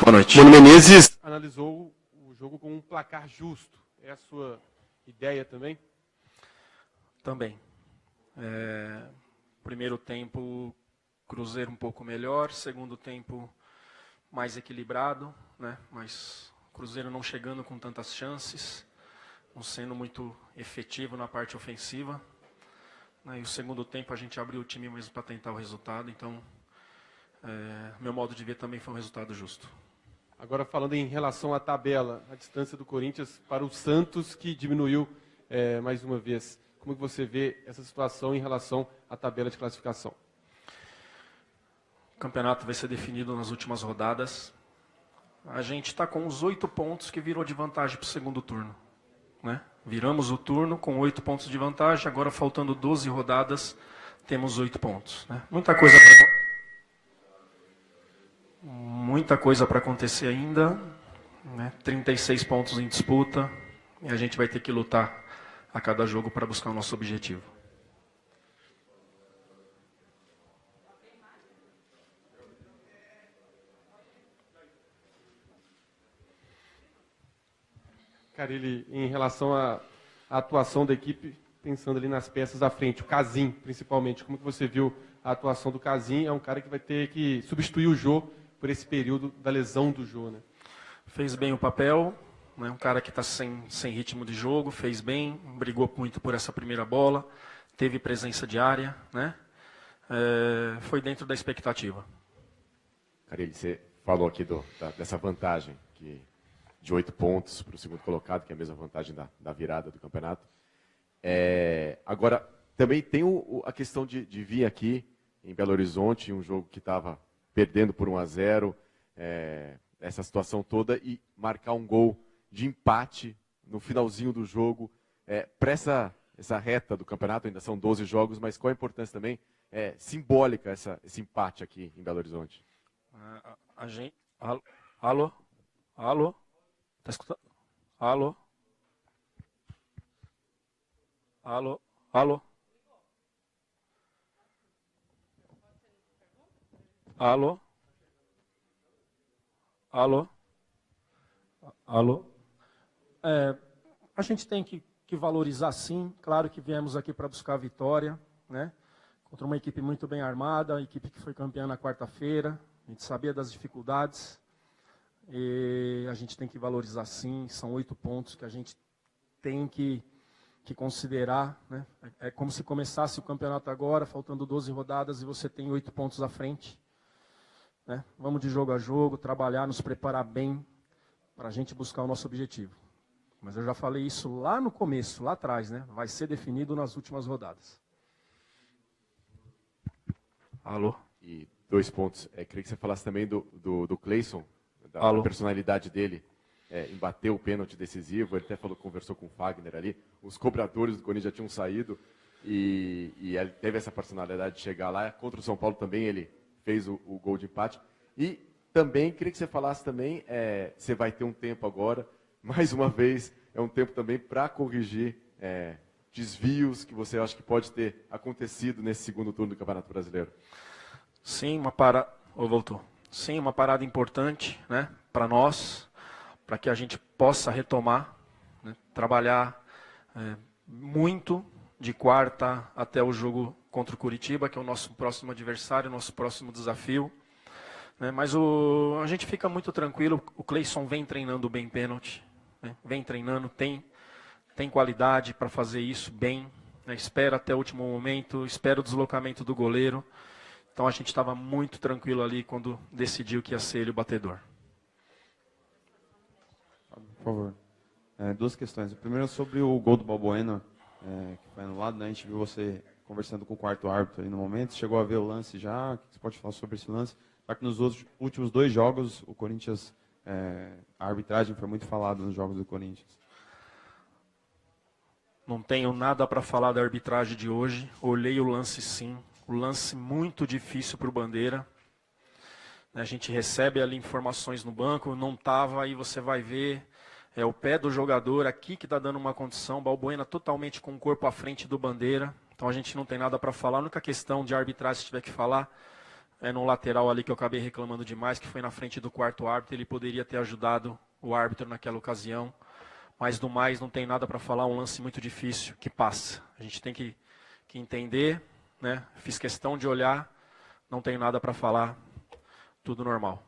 Boa noite. Mano Menezes analisou o jogo com um placar justo. É a sua ideia também? Também. Primeiro tempo, Cruzeiro um pouco melhor. Segundo tempo, mais equilibrado, né? Mas Cruzeiro não chegando com tantas chances, não sendo muito efetivo na parte ofensiva. E o segundo tempo a gente abriu o time mesmo para tentar o resultado. Então, meu modo de ver também foi um resultado justo. Agora falando em relação à tabela, a distância do Corinthians para o Santos, que diminuiu mais uma vez. Como que você vê essa situação em relação à tabela de classificação? O campeonato vai ser definido nas últimas rodadas. A gente está com os 8 pontos que virou de vantagem para o segundo turno, né? Viramos o turno com 8 pontos de vantagem, agora faltando 12 rodadas, temos 8 pontos, né? Muita coisa para acontecer ainda, né? 36 pontos em disputa, e a gente vai ter que lutar a cada jogo para buscar o nosso objetivo. Carille, em relação à atuação da equipe, pensando ali nas peças da frente, o Casim, principalmente, como que você viu a atuação do Casim? É um cara que vai ter que substituir o Jô por esse período da lesão do Jô, né? Fez bem o papel, né? Um cara que está sem ritmo de jogo, fez bem, brigou muito por essa primeira bola, teve presença de área, né? Foi dentro da expectativa. Carille, você falou aqui dessa vantagem de 8 pontos para o segundo colocado, que é a mesma vantagem da virada do campeonato. Agora, também tem a questão de vir aqui em Belo Horizonte, um jogo que estava perdendo por 1-0, essa situação toda, e marcar um gol de empate no finalzinho do jogo. Para essa reta do campeonato, ainda são 12 jogos, mas qual a importância também simbólica esse empate aqui em Belo Horizonte? Alô? Alô? Tá escutando? Alô? Alô? Alô? Alô? Alô? Alô? A gente tem que valorizar, sim. Claro que viemos aqui para buscar a vitória, né? Contra uma equipe muito bem armada, a equipe que foi campeã na quarta-feira. A gente sabia das dificuldades. E a gente tem que valorizar, sim. São 8 pontos que a gente tem que considerar, né? É como se começasse o campeonato agora, faltando 12 rodadas, e você tem 8 pontos à frente, né? Vamos de jogo a jogo, trabalhar, nos preparar bem para a gente buscar o nosso objetivo. Mas eu já falei isso lá no começo, lá atrás, né? Vai ser definido nas últimas rodadas. Alô? E 2 pontos. Queria que você falasse também do Cleison, da personalidade dele, em bater o pênalti decisivo. Ele até conversou com o Fagner ali. Os cobradores do Corinthians já tinham saído e ele teve essa personalidade de chegar lá. Contra o São Paulo também ele fez o gol de empate. E também, queria que você falasse também, você vai ter um tempo agora, mais uma vez, é um tempo também para corrigir desvios que você acha que pode ter acontecido nesse segundo turno do Campeonato Brasileiro. Sim, uma parada... voltou. Sim, uma parada importante, né, para nós, para que a gente possa retomar, né, trabalhar muito de quarta até o jogo contra o Curitiba, que é o nosso próximo adversário, nosso próximo desafio. Né, mas a gente fica muito tranquilo, o Cleison vem treinando bem pênalti, né, vem treinando, tem qualidade para fazer isso bem, né, espera até o último momento, espera o deslocamento do goleiro. Então a gente estava muito tranquilo ali quando decidiu que ia ser ele o batedor. Por favor. 2 questões. A primeira é sobre o gol do Balbuena, que foi anulado, né? A gente viu você conversando com o quarto árbitro aí no momento. Chegou a ver o lance já? O que você pode falar sobre esse lance? Já que nos últimos 2 jogos, o Corinthians, a arbitragem foi muito falada nos jogos do Corinthians. Não tenho nada para falar da arbitragem de hoje. Olhei o lance, sim. O lance muito difícil para o Bandeira. A gente recebe ali informações no banco, não estava, aí você vai ver, o pé do jogador aqui que está dando uma condição, Balbuena totalmente com o corpo à frente do Bandeira. Então a gente não tem nada para falar. A única questão de arbitragem, se tiver que falar, no lateral ali que eu acabei reclamando demais, que foi na frente do quarto árbitro, ele poderia ter ajudado o árbitro naquela ocasião. Mas do mais, não tem nada para falar, um lance muito difícil que passa. A gente tem que entender, né? Fiz questão de olhar, não tenho nada para falar, tudo normal.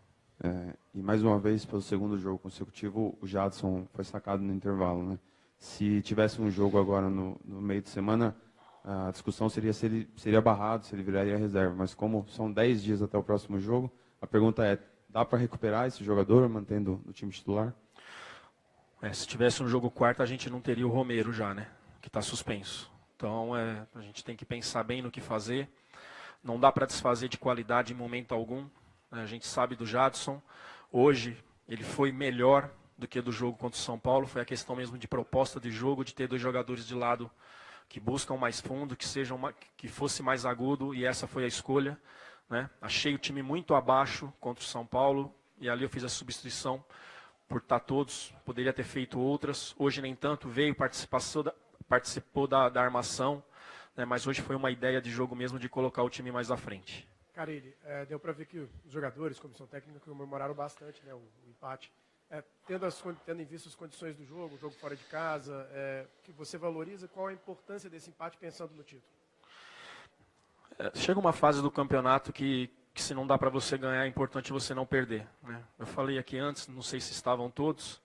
E mais uma vez, pelo segundo jogo consecutivo, o Jadson foi sacado no intervalo, né? Se tivesse um jogo agora no meio de semana, a discussão seria se ele seria barrado, se ele viraria reserva. Mas como são 10 dias até o próximo jogo, a pergunta é, dá para recuperar esse jogador mantendo no time titular? Se tivesse um jogo quarto, a gente não teria o Romero já, né? Que está suspenso. Então, a gente tem que pensar bem no que fazer. Não dá para desfazer de qualidade em momento algum. A gente sabe do Jadson. Hoje, ele foi melhor do que do jogo contra o São Paulo. Foi a questão mesmo de proposta de jogo, de ter dois jogadores de lado que buscam mais fundo, que fosse mais agudo, e essa foi a escolha, né? Achei o time muito abaixo contra o São Paulo, e ali eu fiz a substituição por estar todos, poderia ter feito outras. Hoje nem tanto, veio, participou da armação, né? Mas hoje foi uma ideia de jogo mesmo de colocar o time mais à frente. Carille, deu para ver que os jogadores, comissão técnica, comemoraram bastante, né, o empate. Tendo em vista as condições do jogo, o jogo fora de casa, que você valoriza, qual a importância desse empate pensando no título? Chega uma fase do campeonato que se não dá para você ganhar, é importante você não perder, né? Eu falei aqui antes, não sei se estavam todos,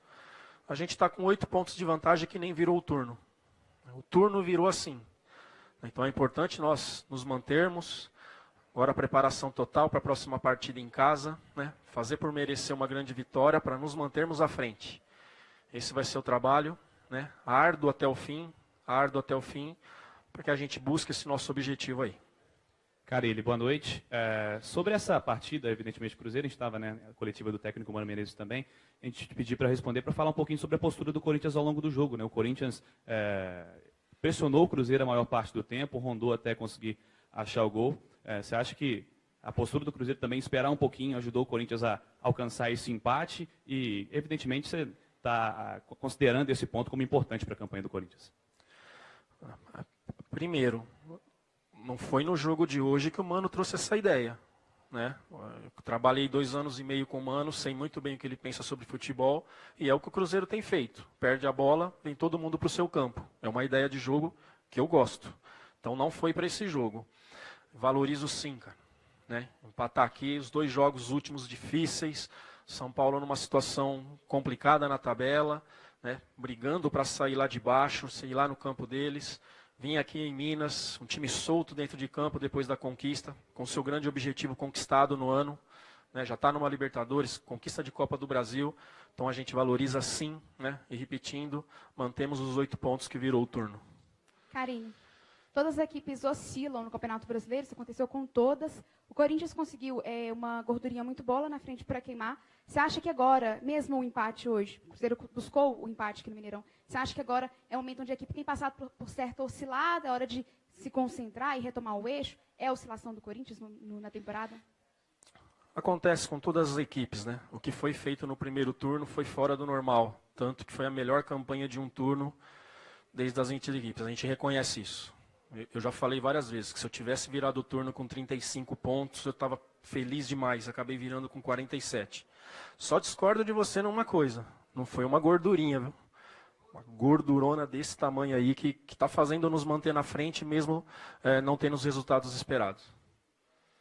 a gente está com 8 pontos de vantagem que nem virou o turno. O turno virou assim. Então é importante nós nos mantermos. Agora a preparação total para a próxima partida em casa, né? Fazer por merecer uma grande vitória para nos mantermos à frente. Esse vai ser o trabalho, né? Árduo até o fim, para que a gente busque esse nosso objetivo aí. Carille, boa noite. Sobre essa partida, evidentemente, Cruzeiro, a gente estava, né, na coletiva do técnico Mano Menezes também, a gente te pediu para responder, para falar um pouquinho sobre a postura do Corinthians ao longo do jogo, né? O Corinthians pressionou o Cruzeiro a maior parte do tempo, rondou até conseguir achar o gol. Você acha que a postura do Cruzeiro também esperar um pouquinho ajudou o Corinthians a alcançar esse empate e, evidentemente, você está considerando esse ponto como importante para a campanha do Corinthians? Primeiro, não foi no jogo de hoje que o Mano trouxe essa ideia, né? Eu trabalhei 2 anos e meio com o Mano, sei muito bem o que ele pensa sobre futebol e é o que o Cruzeiro tem feito. Perde a bola, vem todo mundo para o seu campo. É uma ideia de jogo que eu gosto. Então não foi para esse jogo. Valorizo sim, cara, né? Empatar aqui, os 2 jogos últimos difíceis, São Paulo numa situação complicada na tabela, né? Brigando para sair lá de baixo, sair lá no campo deles. Vim aqui em Minas, um time solto dentro de campo depois da conquista, com seu grande objetivo conquistado no ano, né? Já está numa Libertadores, conquista de Copa do Brasil, então a gente valoriza sim, né? E repetindo, mantemos os 8 pontos que virou o turno. Carille, todas as equipes oscilam no Campeonato Brasileiro, isso aconteceu com todas. O Corinthians conseguiu uma gordurinha muito boa na frente para queimar. Você acha que agora, mesmo o empate hoje, o Cruzeiro buscou o empate aqui no Mineirão, você acha que agora é o momento onde a equipe tem passado por certa oscilada, é hora de se concentrar e retomar o eixo? É a oscilação do Corinthians na temporada? Acontece com todas as equipes, né? O que foi feito no primeiro turno foi fora do normal, tanto que foi a melhor campanha de um turno desde as 20 equipes. A gente reconhece isso. Eu já falei várias vezes que se eu tivesse virado o turno com 35 pontos, eu estava feliz demais. Acabei virando com 47. Só discordo de você numa coisa. Não foi uma gordurinha, viu? Uma gordurona desse tamanho aí que está fazendo nos manter na frente, mesmo não tendo os resultados esperados.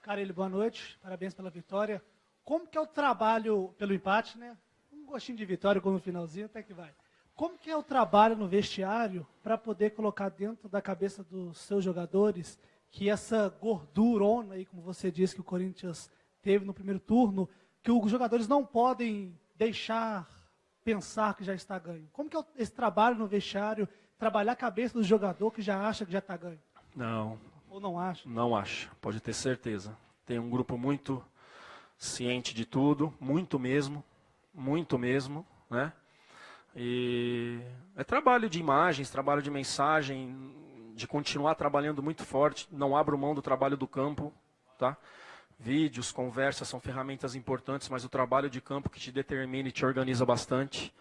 Carille, boa noite. Parabéns pela vitória. Como que é o trabalho pelo empate, né? Um gostinho de vitória como no finalzinho, até que vai. Como que é o trabalho no vestiário para poder colocar dentro da cabeça dos seus jogadores que essa gordurona aí, como você disse, que o Corinthians teve no primeiro turno, que os jogadores não podem deixar pensar que já está ganho? Como que é esse trabalho no vestiário, trabalhar a cabeça do jogador que já acha que já está ganho? Não. Ou não acha? Não acha, pode ter certeza. Tem um grupo muito ciente de tudo, muito mesmo, né? E é trabalho de imagens, trabalho de mensagem, de continuar trabalhando muito forte, não abro mão do trabalho do campo, tá? Vídeos, conversas são ferramentas importantes, mas o trabalho de campo que te determina e te organiza bastante,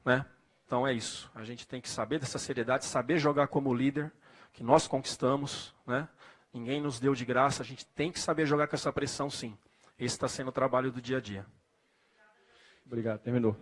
né? Então é isso, a gente tem que saber dessa seriedade, saber jogar como líder, que nós conquistamos, né? Ninguém nos deu de graça, a gente tem que saber jogar com essa pressão sim. Esse está sendo o trabalho do dia a dia. Obrigado, terminou.